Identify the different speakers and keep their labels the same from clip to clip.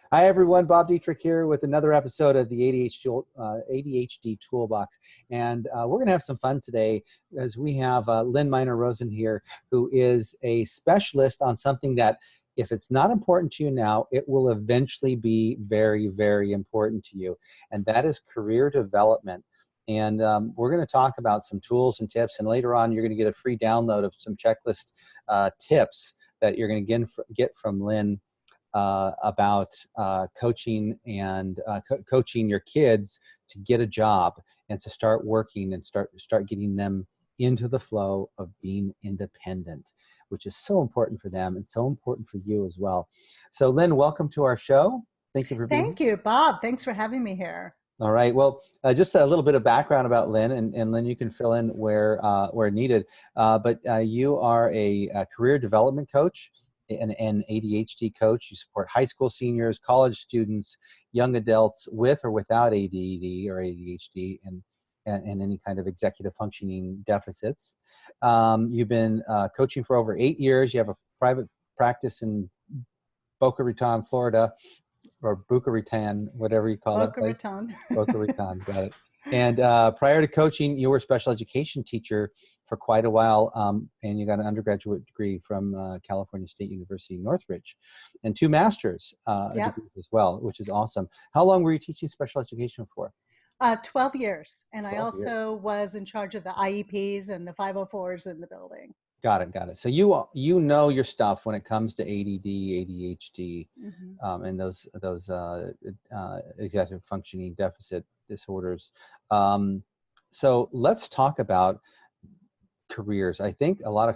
Speaker 1: Hi, everyone. Bob Dietrich here with another episode of the ADHD Toolbox. And we're going to have some fun today as we have Lynn Miner-Rosen here, who is a specialist on something that, if it's not important to you now, it will eventually be very, very important to you. And that is career development. And we're going to talk about some tools and tips. And later on, you're going to get a free download of some checklist tips that you're going to get from Lynn about coaching and coaching your kids to get a job and to start working and start getting them into the flow of being independent, which is so important for them and so important for you as well. So Lynn, welcome to our show. Thank you for being here.
Speaker 2: Thank you, Bob. Thanks for having me here.
Speaker 1: All right. Well, just a little bit of background about Lynn, and Lynn, you can fill in where needed. But you are a career development coach, an ADHD coach. You support high school seniors, college students, young adults with or without ADD or ADHD, and any kind of executive functioning deficits. You've been coaching for over 8 years. You have a private practice in Boca Raton, Florida, or Boca Raton, whatever you call that
Speaker 2: Boca
Speaker 1: place.
Speaker 2: Raton.
Speaker 1: Boca Raton, got it. And prior to coaching, you were a special education teacher for quite a while, and you got an undergraduate degree from California State University, Northridge, and 2 master's
Speaker 2: Yep.
Speaker 1: degrees as well, which is awesome. How long were you teaching special education for?
Speaker 2: 12 years. And I
Speaker 1: 12 years.
Speaker 2: also was in charge of the IEPs and the 504s in the building.
Speaker 1: Got it, got it. So you know your stuff when it comes to ADD, ADHD, and those executive functioning deficit disorders. So let's talk about careers. I think a lot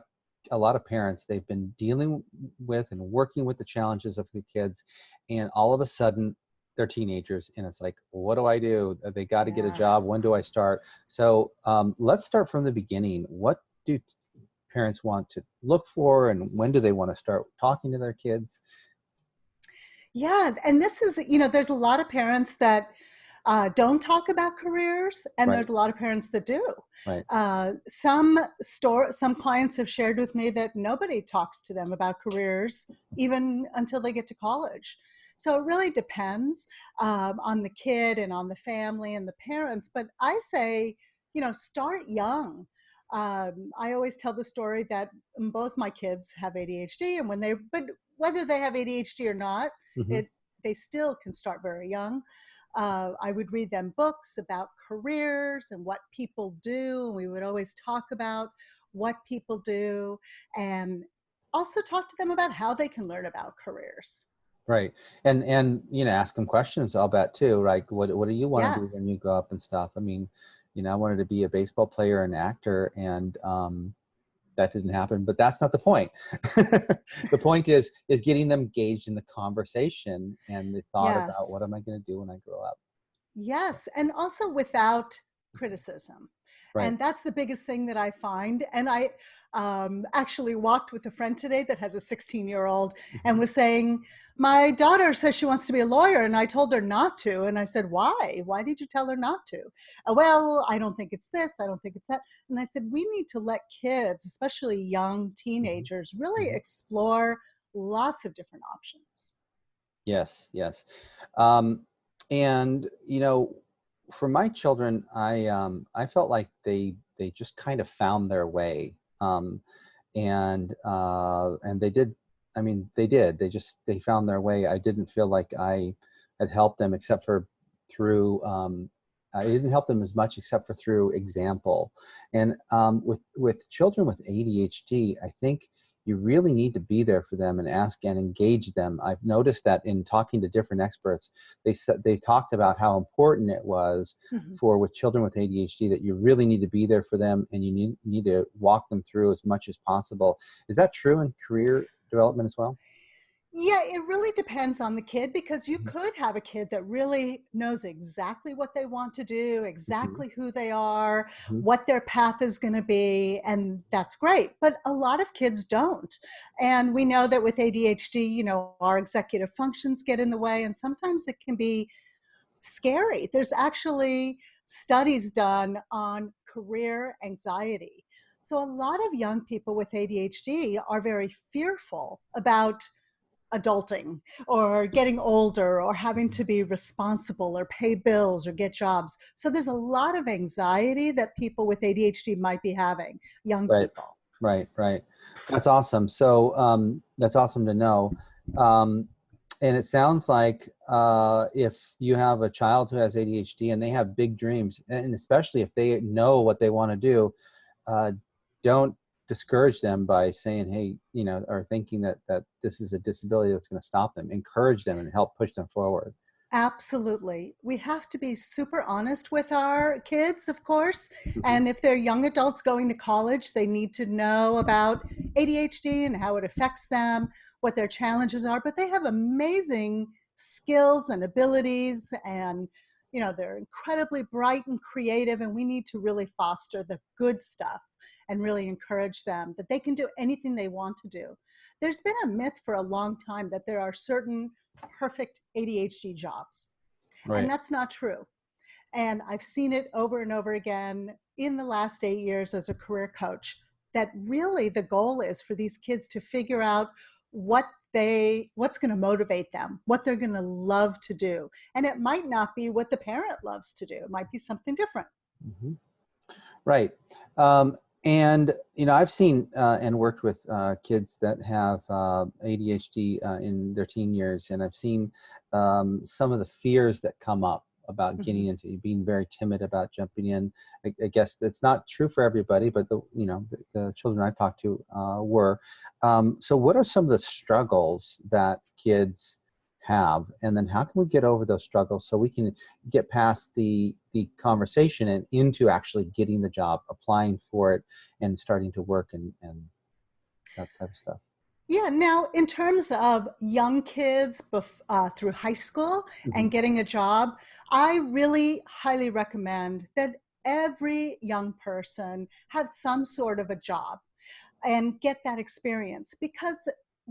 Speaker 1: of parents, they've been dealing with and working with the challenges of the kids, and all of a sudden they're teenagers, and it's like, what do I do? They got to get a job. When do I start? So let's start from the beginning. What do parents want to look for, and when do they want to start talking to their kids?
Speaker 2: Yeah, and this is, there's a lot of parents that don't talk about careers, and
Speaker 1: Right.
Speaker 2: there's a lot of parents that do.
Speaker 1: Right.
Speaker 2: Some clients have shared with me that nobody talks to them about careers even until they get to college. So it really depends on the kid and on the family and the parents. But I say, start young. I always tell the story that both my kids have ADHD, and but whether they have ADHD or not, they still can start very young. I would read them books about careers and what people do. And we would always talk about what people do, and also talk to them about how they can learn about careers.
Speaker 1: Right. And ask them questions, I'll bet too. Like, what do you want to do
Speaker 2: Yes.
Speaker 1: when you grow up and stuff? I mean, I wanted to be a baseball player and actor, and that didn't happen, but that's not the point. The point is getting them engaged in the conversation and the thought about, what
Speaker 2: Yes.
Speaker 1: am I going to do when I grow up?
Speaker 2: Yes, and also without criticism.
Speaker 1: Right.
Speaker 2: And that's the biggest thing that I find. And I actually walked with a friend today that has a 16-year-old and was saying, my daughter says she wants to be a lawyer, and I told her not to. And I said, why? Why did you tell her not to? Well, I don't think it's this. I don't think it's that. And I said, we need to let kids, especially young teenagers, really explore lots of different options.
Speaker 1: Yes, yes. And for my children, I felt like they just kind of found their way, and they did. I mean, they did. They found their way. I didn't feel like I had helped them except for through. I didn't help them as much except for through example. And with children with ADHD, I think you really need to be there for them and ask and engage them. I've noticed that in talking to different experts, they talked about how important it was with children with ADHD, that you really need to be there for them, and you need to walk them through as much as possible. Is that true in career development as well?
Speaker 2: Yeah, it really depends on the kid, because you could have a kid that really knows exactly what they want to do,
Speaker 1: Mhm.
Speaker 2: exactly who they are,
Speaker 1: Mhm.
Speaker 2: what their path is going to be, and that's great. But a lot of kids don't. And we know that with ADHD, our executive functions get in the way, and sometimes it can be scary. There's actually studies done on career anxiety. So a lot of young people with ADHD are very fearful about adulting or getting older or having to be responsible or pay bills or get jobs. So there's a lot of anxiety that people with ADHD might be having, young
Speaker 1: Right,
Speaker 2: people.
Speaker 1: right. That's awesome. So that's awesome to know. Um, and it sounds like if you have a child who has ADHD and they have big dreams, and especially if they know what they want to do, uh, don't discourage them by saying, hey, or thinking that this is a disability that's going to stop them. Encourage them and help push them forward.
Speaker 2: Absolutely. We have to be super honest with our kids, of course.
Speaker 1: Hmm.
Speaker 2: And if they're young adults going to college, they need to know about ADHD and how it affects them, what their challenges are. But they have amazing skills and abilities, and they're incredibly bright and creative, and we need to really foster the good stuff and really encourage them that they can do anything they want to do. There's been a myth for a long time that there are certain perfect ADHD jobs. And
Speaker 1: Right.
Speaker 2: that's not true. And I've seen it over and over again in the last 8 years as a career coach, that really the goal is for these kids to figure out what's going to motivate them, what they're going to love to do. And it might not be what the parent loves to do. It might be something different.
Speaker 1: Hmm. Right. And I've seen and worked with kids that have ADHD in their teen years, and I've seen some of the fears that come up about
Speaker 2: Mhm.
Speaker 1: getting into being very timid about jumping in. I guess that's not true for everybody, but the children I've talked to were. So, what are some of the struggles that kids have, and then how can we get over those struggles so we can get past the conversation and into actually getting the job, applying for it, and starting to work and that type of stuff.
Speaker 2: Yeah, now in terms of young kids through high school
Speaker 1: Hmm.
Speaker 2: and getting a job, I really highly recommend that every young person have some sort of a job and get that experience, because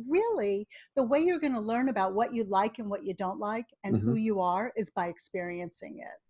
Speaker 2: really the way you're going to learn about what you like and what you don't like and
Speaker 1: Hmm.
Speaker 2: who you are is by experiencing it.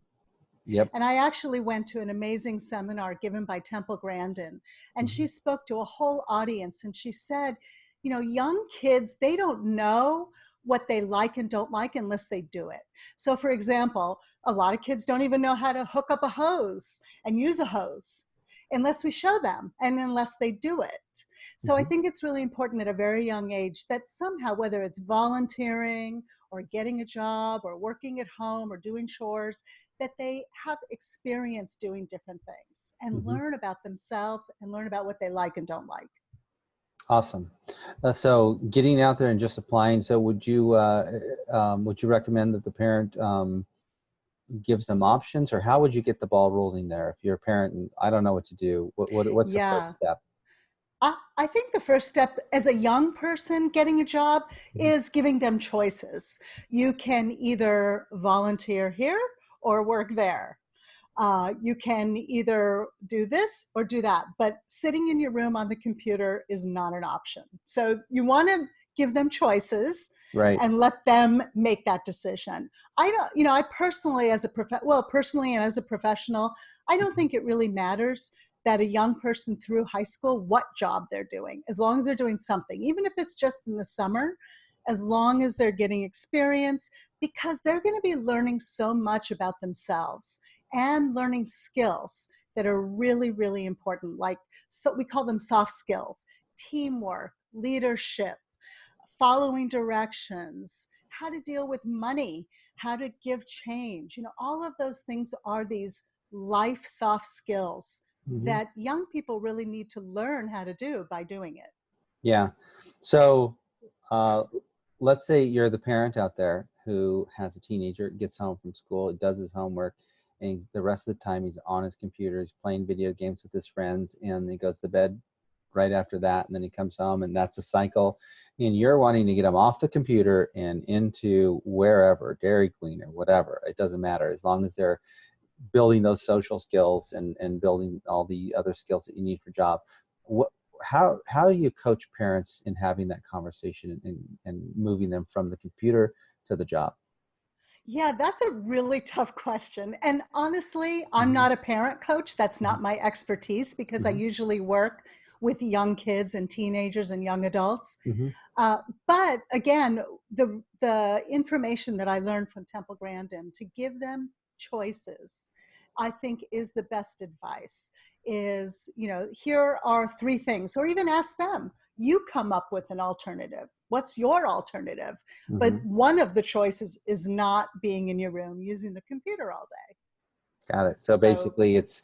Speaker 1: Yep.
Speaker 2: And I actually went to an amazing seminar given by Temple Grandin, and she
Speaker 1: Hmm.
Speaker 2: spoke to a whole audience. And she said, young kids, they don't know what they like and don't like unless they do it. So, for example, a lot of kids don't even know how to hook up a hose and use a hose unless we show them and unless they do it. So, I
Speaker 1: Hmm.
Speaker 2: think it's really important at a very young age that somehow, whether it's volunteering or getting a job or working at home or doing chores, that they have experience doing different things and
Speaker 1: Hmm.
Speaker 2: learn about themselves and learn about what they like and don't like.
Speaker 1: Awesome. So getting out there and just applying. So would you recommend that the parent gives them options, or how would you get the ball rolling there if you're a parent and I don't know what to do? What's the first
Speaker 2: Yeah.
Speaker 1: step?
Speaker 2: I think the first step as a young person getting a job
Speaker 1: Hmm.
Speaker 2: is giving them choices. You can either volunteer here or work there. You can either do this or do that, but sitting in your room on the computer is not an option. So you want to give them choices
Speaker 1: Right.
Speaker 2: and let them make that decision. I don't, I personally, personally and as a professional, I don't
Speaker 1: Mhm.
Speaker 2: think it really matters that a young person through high school, what job they're doing, as long as they're doing something, even if it's just in the summer, as long as they're getting experience, because they're going to be learning so much about themselves and learning skills that are really, really important. Like, so we call them soft skills: teamwork, leadership, following directions, how to deal with money, how to give change. All of those things are these life soft skills
Speaker 1: Mhm.
Speaker 2: that young people really need to learn how to do by doing it.
Speaker 1: Yeah. So uh, let's say you're the parent out there who has a teenager, gets home from school, does his homework, and the rest of the time he's on his computer, he's playing video games with his friends, and he goes to bed right after that, and then he comes home, and that's the cycle. And you're wanting to get him off the computer and into wherever, Dairy Queen or whatever. It doesn't matter as long as they're building those social skills and building all the other skills that you need for job. What how do you coach parents in having that conversation and moving them from the computer to the job?
Speaker 2: Yeah, that's a really tough question. And honestly, I'm
Speaker 1: Hmm.
Speaker 2: not a parent coach. That's
Speaker 1: Hmm.
Speaker 2: not my expertise, because I
Speaker 1: Hmm.
Speaker 2: usually work with young kids and teenagers and young adults.
Speaker 1: Mm-hmm.
Speaker 2: But again, the information that I learned from Temple Grandin to give them choices, I think is the best advice. Is, here are three things, or even ask them. You come up with an alternative. What's your alternative? But
Speaker 1: Mm-hmm.
Speaker 2: one of the choices is not being in your room using the computer all day.
Speaker 1: Got it. So
Speaker 2: So
Speaker 1: basically, it's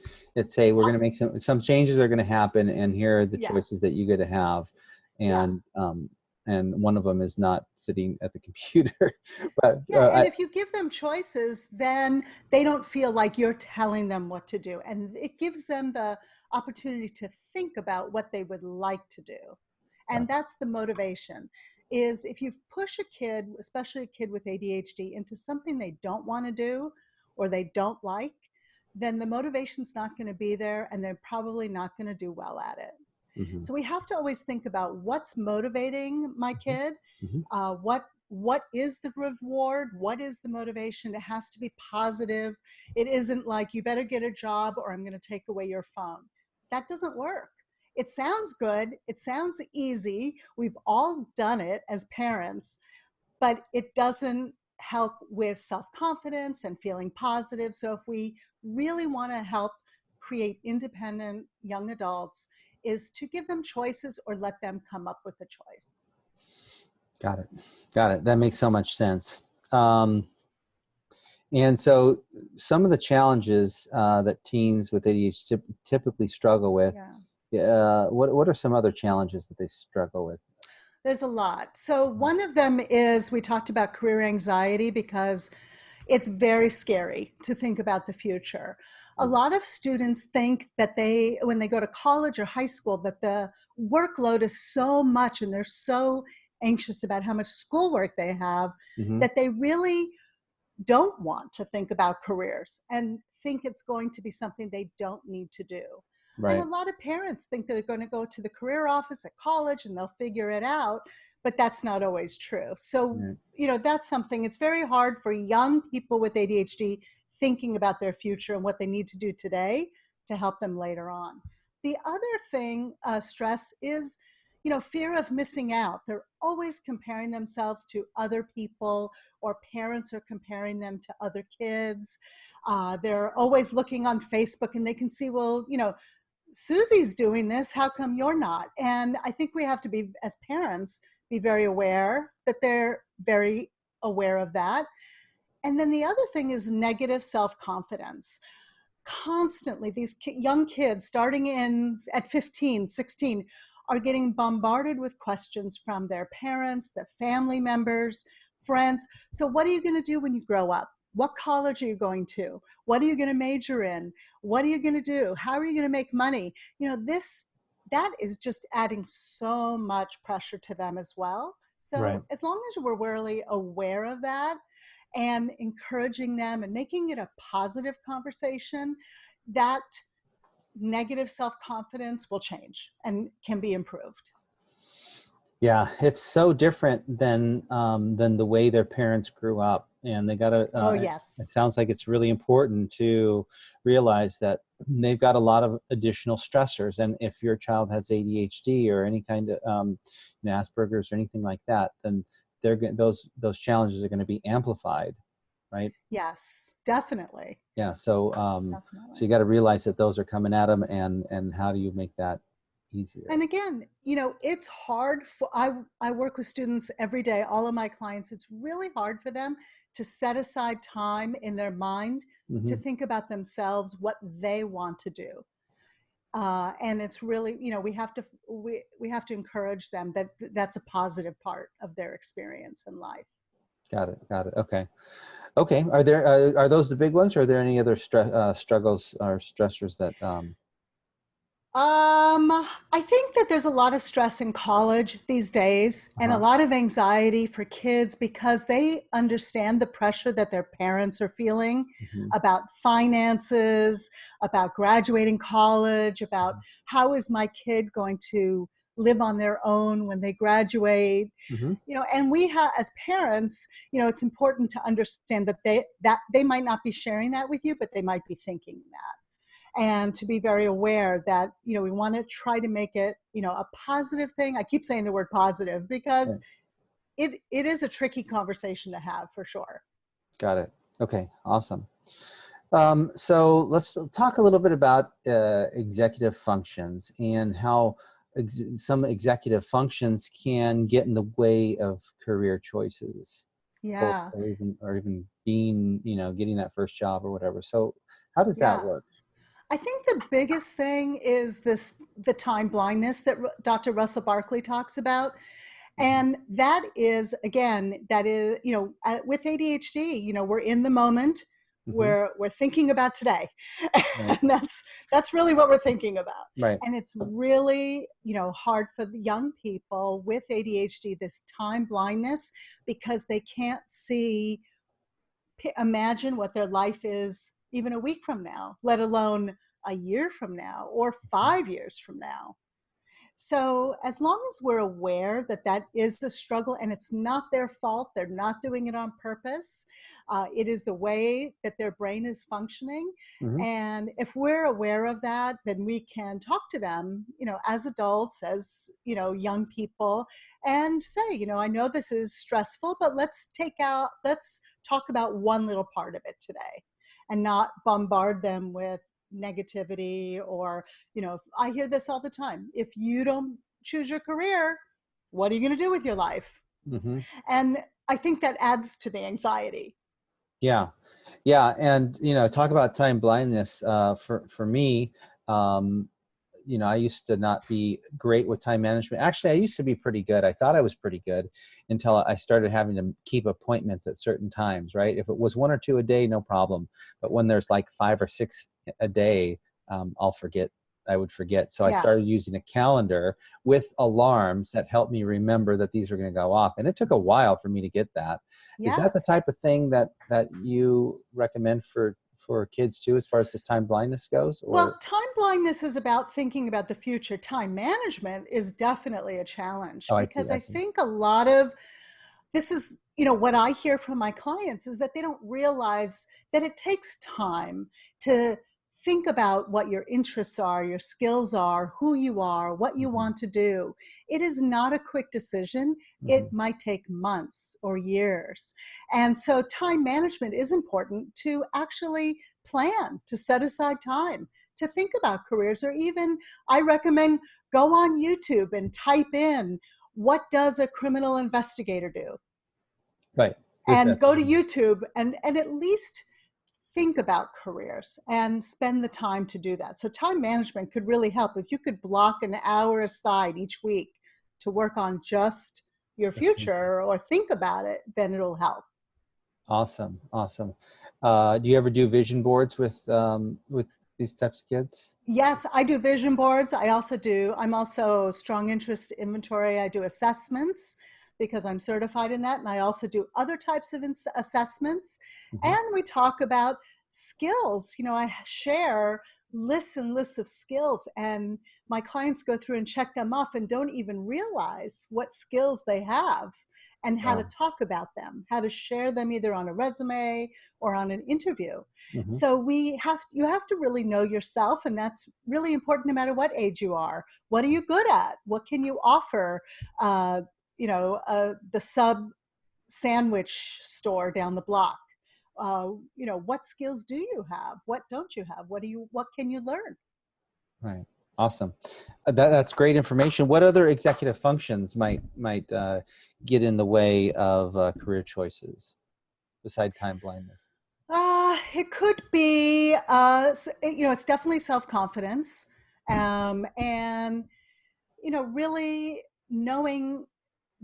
Speaker 1: hey, we're going to make some changes are going to happen, and here are the
Speaker 2: yeah,
Speaker 1: choices that you get to have,
Speaker 2: yeah.
Speaker 1: and one of them is not sitting at the computer. But
Speaker 2: Yeah, and if you give them choices, then they don't feel like you're telling them what to do. And it gives them the opportunity to think about what they would like to do. And that's the motivation, is if you push a kid, especially a kid with ADHD, into something they don't want to do or they don't like, then the motivation's not going to be there and they're probably not going to do well at it.
Speaker 1: mm-hmm.
Speaker 2: So we have to always think about what's motivating my kid,
Speaker 1: Mm-hmm.
Speaker 2: what is the reward, what is the motivation. It has to be positive. It isn't like, you better get a job or I'm going to take away your phone. That doesn't work. It sounds good, it sounds easy, we've all done it as parents, but it doesn't help with self-confidence and feeling positive. So if we really want to help create independent young adults, is to give them choices or let them come up with a choice.
Speaker 1: Got it. Got it. That makes so much sense. And so some of the challenges that teens with ADHD typically struggle with, what are some other challenges that they struggle with?
Speaker 2: There's a lot. So one of them is, we talked about career anxiety, because it's very scary to think about the future. A lot of students think that when they go to college or high school, that the workload is so much and they're so anxious about how much schoolwork they have,
Speaker 1: Mm-hmm.
Speaker 2: that they really don't want to think about careers and think it's going to be something they don't need to do. And a
Speaker 1: Right.
Speaker 2: lot of parents think they're going to go to the career office at college and they'll figure it out, but that's not always true. So,
Speaker 1: Right.
Speaker 2: that's something, it's very hard for young people with ADHD thinking about their future and what they need to do today to help them later on. The other thing, stress, is, fear of missing out. They're always comparing themselves to other people, or parents are comparing them to other kids. They're always looking on Facebook and they can see, well, Susie's doing this, how come you're not? And I think we have to be, as parents, be very aware that they're very aware of that. And then the other thing is negative self-confidence. Constantly, these young kids starting at 15, 16, are getting bombarded with questions from their parents, their family members, friends. So what are you going to do when you grow up? What college are you going to? What are you going to major in? What are you going to do? How are you going to make money? That is just adding so much pressure to them as well.
Speaker 1: Right.
Speaker 2: So as long as we're really aware of that and encouraging them and making it a positive conversation, that negative self-confidence will change and can be improved.
Speaker 1: Yeah, it's so different than the way their parents grew up, and they got to.
Speaker 2: Oh,
Speaker 1: It
Speaker 2: yes.
Speaker 1: sounds like it's really important to realize that they've got a lot of additional stressors, and if your child has ADHD or any kind of Asperger's or anything like that, then those challenges are going to be amplified, right?
Speaker 2: Yes, definitely.
Speaker 1: Yeah. So you
Speaker 2: Definitely.
Speaker 1: got to realize that those are coming at them, and how do you make that easier?
Speaker 2: And again, it's hard for, I work with students every day, all of my clients, it's really hard for them to set aside time in their mind to
Speaker 1: Mm-hmm.
Speaker 2: think about themselves, what they want to do. And it's really, we have to encourage them that that's a positive part of their experience in life.
Speaker 1: Got it. Got it. Okay. Okay. Are those the big ones, or are there any other struggles or stressors that?
Speaker 2: I think that there's a lot of stress in college these days and a
Speaker 1: Uh-huh.
Speaker 2: lot of anxiety for kids because they understand the pressure that their parents are feeling
Speaker 1: Mm-hmm.
Speaker 2: about finances, about graduating college, about how is my kid going to live on their own when they graduate.
Speaker 1: Mm-hmm.
Speaker 2: And we have, as parents, it's important to understand that they might not be sharing that with you, but they might be thinking that. and to be very aware that, we want to try to make it, a positive thing. I keep saying the word positive because it is a tricky conversation to have for sure.
Speaker 1: Got it. Okay, awesome. So let's talk a little bit about executive functions and how some executive functions can get in the way of career choices,
Speaker 2: Yeah.
Speaker 1: or even being, getting that first job or whatever. So how does that
Speaker 2: Yeah.
Speaker 1: work?
Speaker 2: I think the biggest thing is the time blindness that Dr. Russell Barkley talks about.
Speaker 1: Mm-hmm.
Speaker 2: And that is, again, with ADHD, we're in the moment,
Speaker 1: Mm-hmm.
Speaker 2: we're thinking about today.
Speaker 1: Right.
Speaker 2: And that's really what we're thinking about.
Speaker 1: Right.
Speaker 2: And it's really, hard for the young people with ADHD, this time blindness, because they can't imagine what their life is even a week from now, let alone a year from now or 5 years from now. So, as long as we're aware that that is a struggle and it's not their fault, they're not doing it on purpose, it is the way that their brain is functioning.
Speaker 1: Mm-hmm.
Speaker 2: And if we're aware of that, then we can talk to them, as adults, as, young people, and say, I know this is stressful, but let's talk about one little part of it today and not bombard them with negativity. Or I hear this all the time: if you don't choose your career, what are you going to do with your life?
Speaker 1: Mm-hmm.
Speaker 2: And I think that adds to the anxiety.
Speaker 1: Yeah. Yeah. And, talk about time blindness. For me, um, I used to not be great with time management. Actually, I used to be pretty good. I thought I was pretty good until I started having to keep appointments at certain times, right? If it was one or two a day, no problem. But when there's like 5 or 6 a day, I'll forget. I would forget. So I
Speaker 2: Yeah.
Speaker 1: started using a calendar with alarms that helped me remember that these are going to go off. And it took a while for me to get that. Is that the
Speaker 2: Yes.
Speaker 1: type of thing that you recommend for kids too, as far as this time blindness goes?
Speaker 2: Well,
Speaker 1: Or
Speaker 2: time blindness is about thinking about the future. Time management is definitely a challenge
Speaker 1: oh, I see.
Speaker 2: because
Speaker 1: I
Speaker 2: I
Speaker 1: see.
Speaker 2: think a lot of this is, what I hear from my clients is that they don't realize that it takes time to think about what your interests are, your skills are, who you are, what you
Speaker 1: Mm-hmm.
Speaker 2: want to do. It is not a quick decision.
Speaker 1: Mm-hmm.
Speaker 2: It might take months or years. And so time management is important to actually plan, to set aside time to think about careers. Or even, I recommend, go on YouTube and type in, what does a criminal investigator do?
Speaker 1: Right. With
Speaker 2: And
Speaker 1: that.
Speaker 2: go to YouTube and at least think about careers and spend the time to do that. So time management could really help. If you could block an hour aside each week to work on just your
Speaker 1: The future.
Speaker 2: future or think about it, then it'll help.
Speaker 1: Awesome. Awesome. Do you ever do vision boards with these types of kids?
Speaker 2: Yes, I do vision boards. I'm also strong interest inventory. I do assessments because I'm certified in that. And I also do other types of assessments.
Speaker 1: Mm-hmm.
Speaker 2: And we talk about skills. I share lists and lists of skills, and my clients go through and check them off and don't even realize what skills they have and how to
Speaker 1: Wow.
Speaker 2: talk about them, how to share them either on a resume or on an interview.
Speaker 1: Mm-hmm.
Speaker 2: So you have to really know yourself, and that's really important no matter what age you are. What are you good at? What can you offer? The sub sandwich store down the block. What skills do you have? What don't you have? What can you learn?
Speaker 1: Right. Awesome. That's great information. What other executive functions might get in the way of career choices beside time blindness?
Speaker 2: It could be, it's definitely self-confidence, and really knowing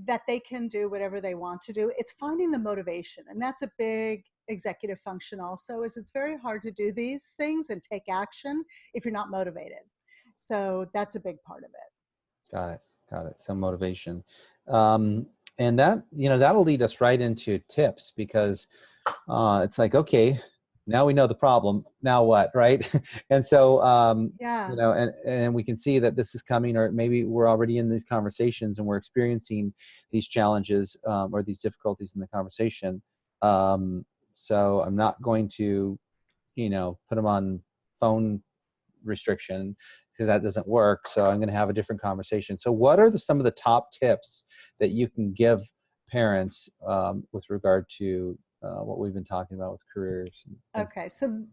Speaker 2: that they can do whatever they want to do. It's finding the motivation, and that's a big executive function also. Is it's very hard to do these things and take action if you're not motivated. So that's a big part of it.
Speaker 1: Got it. Got it. Some motivation. Um, and that'll lead us right into tips, because it's like, okay, now we know the problem. Now what, right? And so,
Speaker 2: Yeah.
Speaker 1: and we can see that this is coming, or maybe we're already in these conversations and we're experiencing these challenges, or these difficulties in the conversation. So I'm not going to, put them on phone restriction because that doesn't work. So I'm going to have a different conversation. So what are some of the top tips that you can give parents with regard to what we've been talking about with careers and things?
Speaker 2: Okay, so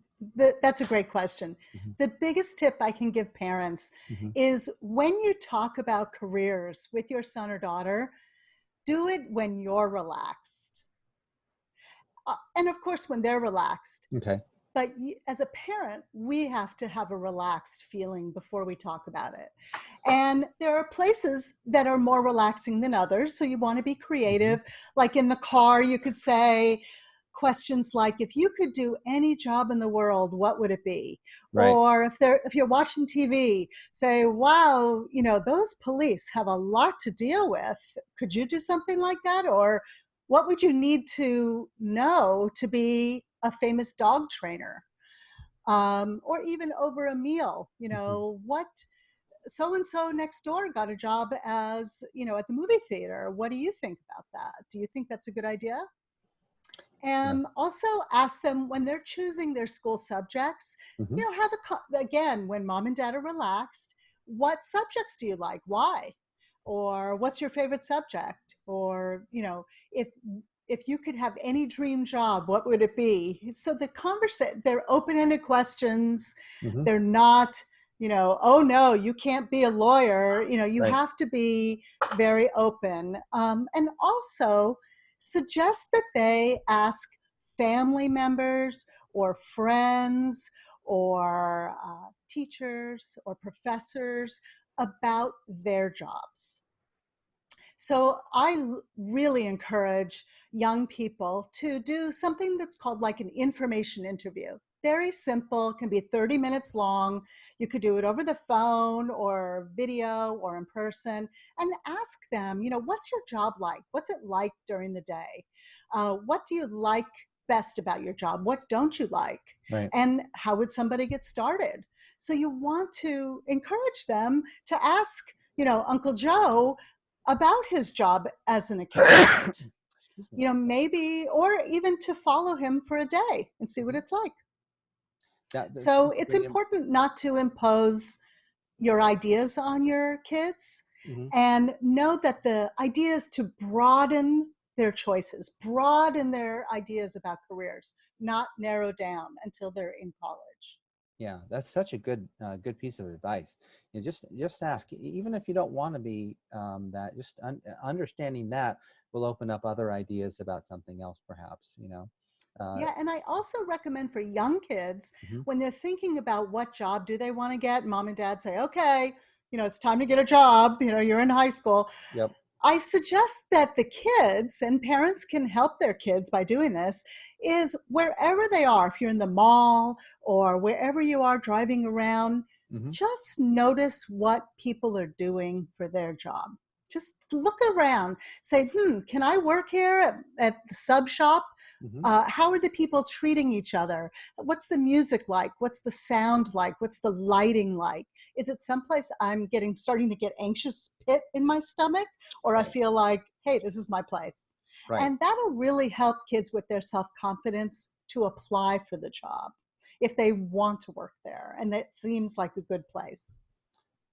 Speaker 2: that's a great question.
Speaker 1: Mhm.
Speaker 2: The biggest tip I can give parents
Speaker 1: Mhm.
Speaker 2: is when you talk about careers with your son or daughter, do it when you're relaxed. And of course, when they're relaxed.
Speaker 1: Okay.
Speaker 2: But as a parent, we have to have a relaxed feeling before we talk about it. And there are places that are more relaxing than others. So you want to be
Speaker 1: Mhm.
Speaker 2: creative. Like in the car, you could say questions like, if you could do any job in the world, what would it be?
Speaker 1: Right.
Speaker 2: Or if you're watching TV, say, wow, those police have a lot to deal with. Could you do something like that? Or what would you need to know to be a famous dog trainer? Or even over a meal,
Speaker 1: Mhm.
Speaker 2: what so and so next door got a job as, at the movie theater. What do you think about that? Do you think that's a good idea?
Speaker 1: Yeah.
Speaker 2: Also ask them when they're choosing their school subjects,
Speaker 1: Mhm.
Speaker 2: have again, when mom and dad are relaxed, what subjects do you like? Why? Or what's your favorite subject? Or, if if you could have any dream job, what would it be? So they're open-ended questions.
Speaker 1: Mhm.
Speaker 2: They're not, oh no, you can't be a lawyer. You
Speaker 1: Right.
Speaker 2: have to be very open. And also suggest that they ask family members or friends or teachers or professors about their jobs. So I really encourage young people to do something that's called like an information interview. Very simple, can be 30 minutes long. You could do it over the phone or video or in person and ask them, what's your job like? What's it like during the day? What do you like best about your job? What don't you like?
Speaker 1: Right.
Speaker 2: And how would somebody get started? So you want to encourage them to ask, Uncle Joe about his job as an accountant,
Speaker 1: Excuse me.
Speaker 2: maybe, or even to follow him for a day and see what
Speaker 1: Mhm.
Speaker 2: it's like.
Speaker 1: That's
Speaker 2: So it's
Speaker 1: great.
Speaker 2: important not to impose your ideas on your kids,
Speaker 1: Mhm.
Speaker 2: and know that the idea is to broaden their choices, broaden their ideas about careers, not narrow down until they're in college.
Speaker 1: Yeah, that's such a good piece of advice. Just ask, even if you don't want to be that. Just understanding that will open up other ideas about something else, perhaps. Uh,
Speaker 2: Yeah, and I also recommend for young kids,
Speaker 1: mhm.
Speaker 2: when they're thinking about what job do they want to get, mom and dad say, okay, it's time to get a job, you're in high school.
Speaker 1: Yep.
Speaker 2: I suggest that the kids, and parents can help their kids by doing this, is wherever they are, if you're in the mall or wherever you are driving around,
Speaker 1: Hmm.
Speaker 2: just notice what people are doing for their job. Just look around, say, can I work here at the sub shop?
Speaker 1: Hmm.
Speaker 2: How are the people treating each other? What's the music like? What's the sound like? What's the lighting like? Is it someplace I'm starting to get anxious pit in my stomach, or I
Speaker 1: Right.
Speaker 2: feel like, hey, this is my place?
Speaker 1: Right.
Speaker 2: And that'll really help kids with their self-confidence to apply for the job if they want to work there and that seems like a good place.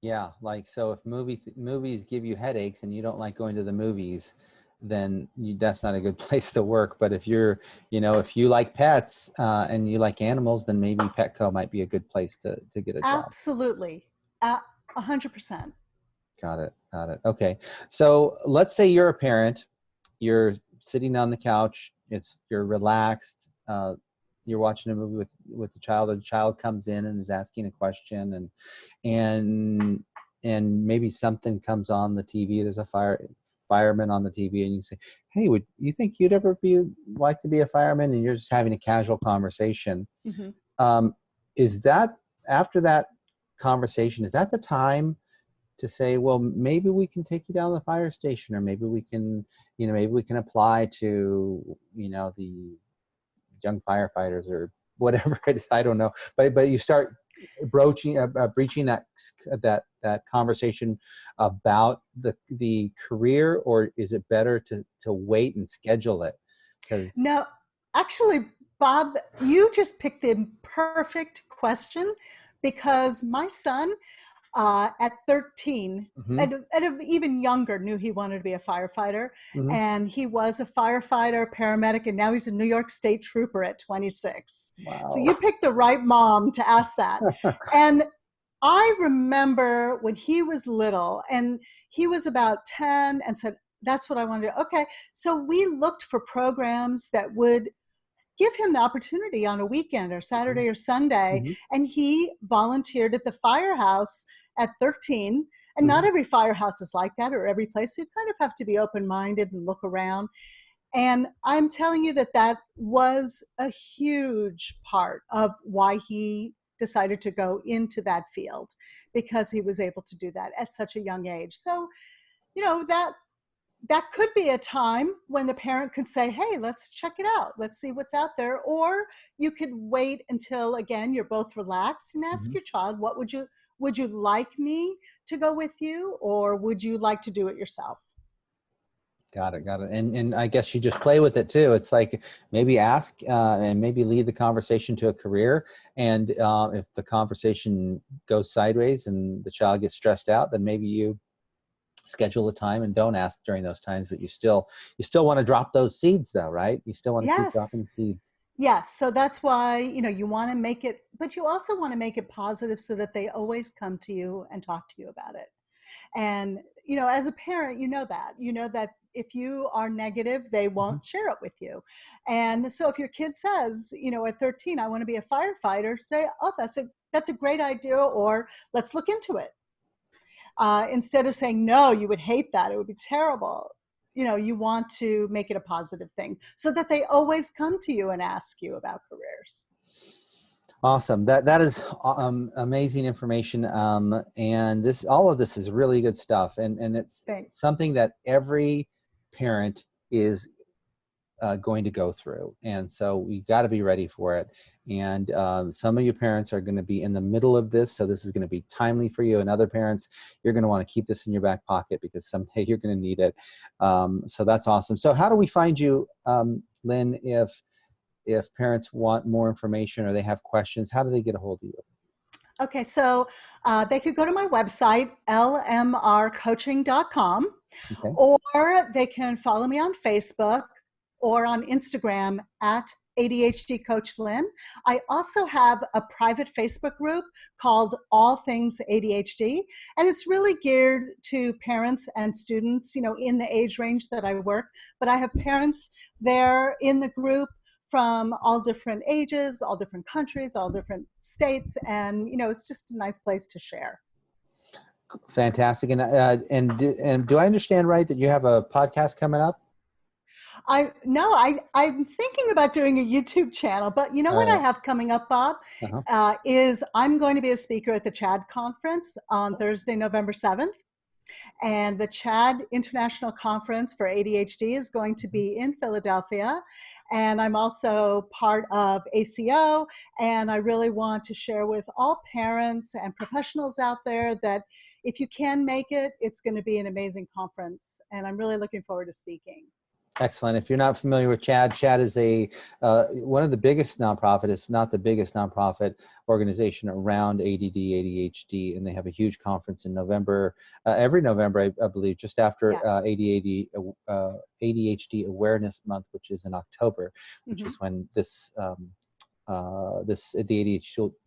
Speaker 1: Yeah. Like, so if movies give you headaches and you don't like going to the movies, then that's not a good place to work. But if you like pets and you like animals, then maybe Petco might be a good place to get a job.
Speaker 2: Absolutely. 100%.
Speaker 1: Got it. Got it. Okay. So let's say you're a parent, you're sitting on the couch, you're relaxed, you're watching a movie with the child, or the child comes in and is asking a question, and and maybe something comes on the TV. There's a fireman on the TV, and you say, "Hey, would you think you'd ever be like to be a fireman?" And you're just having a casual conversation.
Speaker 2: Mhm.
Speaker 1: Um, is that after that conversation? Is that the time to say, well, maybe we can take you down to the fire station, or maybe we can apply to, the young firefighters or whatever it is. I don't know. But you start breaching that conversation about the career, or is it better to wait and schedule it? Because
Speaker 2: No, actually, Bob, you just picked the perfect question because my son at 13,
Speaker 1: Mm-hmm.
Speaker 2: at even younger, knew he wanted to be a firefighter.
Speaker 1: Mm-hmm.
Speaker 2: And he was a firefighter, paramedic, and now he's a New York State trooper at 26. So
Speaker 1: Wow.
Speaker 2: you picked the right mom to ask that. And I remember when he was little and he was about 10 and said, that's what I want to do. Okay. So we looked for programs that would give him the opportunity on a weekend or Saturday or Sunday.
Speaker 1: Mm-hmm.
Speaker 2: And he volunteered at the firehouse at 13. And not
Speaker 1: Mm-hmm.
Speaker 2: every firehouse is like that, or every place. So you kind of have to be open-minded and look around. And I'm telling you that that was a huge part of why he decided to go into that field, because he was able to do that at such a young age. So, that could be a time when the parent could say, hey, let's check it out, let's see what's out there. Or you could wait until, again, you're both relaxed and ask
Speaker 1: Mm-hmm.
Speaker 2: your child, what would you like me to go with you, or would you like to do it yourself?
Speaker 1: Got it, got it. And I guess you just play with it too. It's like maybe ask and maybe lead the conversation to a career. And if the conversation goes sideways and the child gets stressed out, then maybe you schedule a time and don't ask during those times. But you still want to drop those seeds, though, right? You still want to keep
Speaker 2: Yes.
Speaker 1: dropping seeds.
Speaker 2: Yes. So that's why, you want to make it, but you also want to make it positive so that they always come to you and talk to you about it. And, as a parent, you know that if you are negative, they
Speaker 1: Mm-hmm.
Speaker 2: won't share it with you. And so if your kid says, at 13, I want to be a firefighter, say, oh, that's a great idea, or let's look into it. Instead of saying, no, you would hate that, it would be terrible. You want to make it a positive thing so that they always come to you and ask you about careers.
Speaker 1: Awesome. That is amazing information. And all of this is really good stuff. And it's
Speaker 2: Thanks.
Speaker 1: something that every parent is going to go through. And so we got to be ready for it. And some of your parents are going to be in the middle of this. So this is going to be timely for you. And other parents, you're going to want to keep this in your back pocket because someday you're going to need it. So that's awesome. So how do we find you, Lynn, if parents want more information or they have questions? How do they get a hold of you?
Speaker 2: Okay, so they could go to my website, lmrcoaching.com,
Speaker 1: Okay.
Speaker 2: or they can follow me on Facebook or on Instagram at ADHD Coach Lynn. I also have a private Facebook group called All Things ADHD, and it's really geared to parents and students, in the age range that I work. But I have parents there in the group from all different ages, all different countries, all different states, and it's just a nice place to share.
Speaker 1: Fantastic. And do I understand right that you have a podcast coming up?
Speaker 2: I'm thinking about doing a YouTube channel, but you know
Speaker 1: All
Speaker 2: what I
Speaker 1: right.
Speaker 2: have coming up, Bob,
Speaker 1: Uh-huh.
Speaker 2: is I'm going to be a speaker at the CHAD conference on Thursday, November 7th. And the CHAD International Conference for ADHD is going to be in Philadelphia. And I'm also part of ACO. And I really want to share with all parents and professionals out there that if you can make it, it's going to be an amazing conference. And I'm really looking forward to speaking.
Speaker 1: Excellent. If you're not familiar with CHAD is a one of the biggest nonprofit, if not the biggest nonprofit organization around ADD, ADHD, and they have a huge conference in November, every November, I believe, just after
Speaker 2: Yeah.
Speaker 1: ADHD Awareness Month, which is in October, which
Speaker 2: Mm-hmm.
Speaker 1: is when the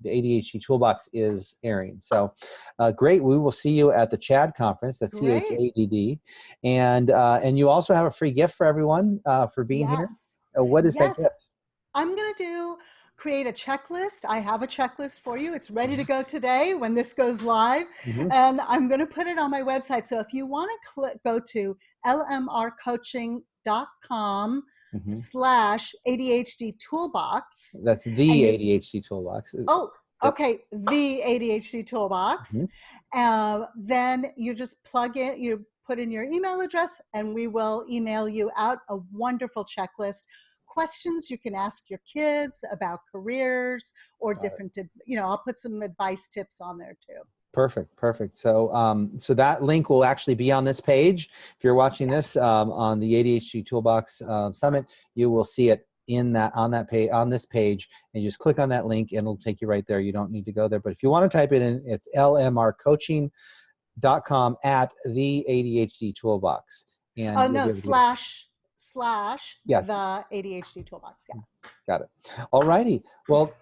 Speaker 1: ADHD Toolbox is airing. So great. We will see you at the CHAD conference, that's
Speaker 2: Great.
Speaker 1: CHADD. And you also have a free gift for everyone for being here.
Speaker 2: Yes.
Speaker 1: What is that
Speaker 2: Yes.
Speaker 1: gift?
Speaker 2: I'm going to create a checklist. I have a checklist for you. It's ready to go today when this goes live.
Speaker 1: Mm-hmm.
Speaker 2: And I'm going to put it on my website. So if you want to go to lmrcoaching.com
Speaker 1: Mm-hmm.
Speaker 2: /ADHD Toolbox.
Speaker 1: That's the
Speaker 2: And
Speaker 1: ADHD Toolbox.
Speaker 2: oh,
Speaker 1: Yep.
Speaker 2: okay, the ADHD Toolbox.
Speaker 1: Mm-hmm.
Speaker 2: Then you just plug in, you put in your email address, and we will email you out a wonderful checklist. Questions you can ask your kids about careers or different, I'll put some advice tips on there too.
Speaker 1: Perfect. So that link will actually be on this page. If you're watching this on the ADHD Toolbox Summit, you will see it on that page, on this page, and you just click on that link and it'll take you right there. You don't need to go there. But if you want to type it in, it's lmrcoaching.com at the ADHD Toolbox. And
Speaker 2: Oh
Speaker 1: you'll
Speaker 2: no,
Speaker 1: be able to get it.
Speaker 2: slash
Speaker 1: Yeah.
Speaker 2: the ADHD Toolbox. Yeah.
Speaker 1: Got it. All righty. Well,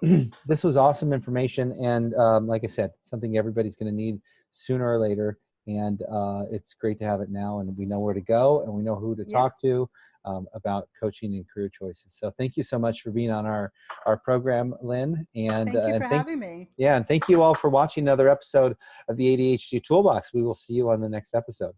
Speaker 1: this was awesome information. And like I said, something everybody's going to need sooner or later. And it's great to have it now. And we know where to go and we know who to talk to about coaching and career choices. So thank you so much for being on our program, Lynn. And
Speaker 2: thank you for having me.
Speaker 1: Yeah. And thank you all for watching another episode of the ADHD Toolbox. We will see you on the next episode.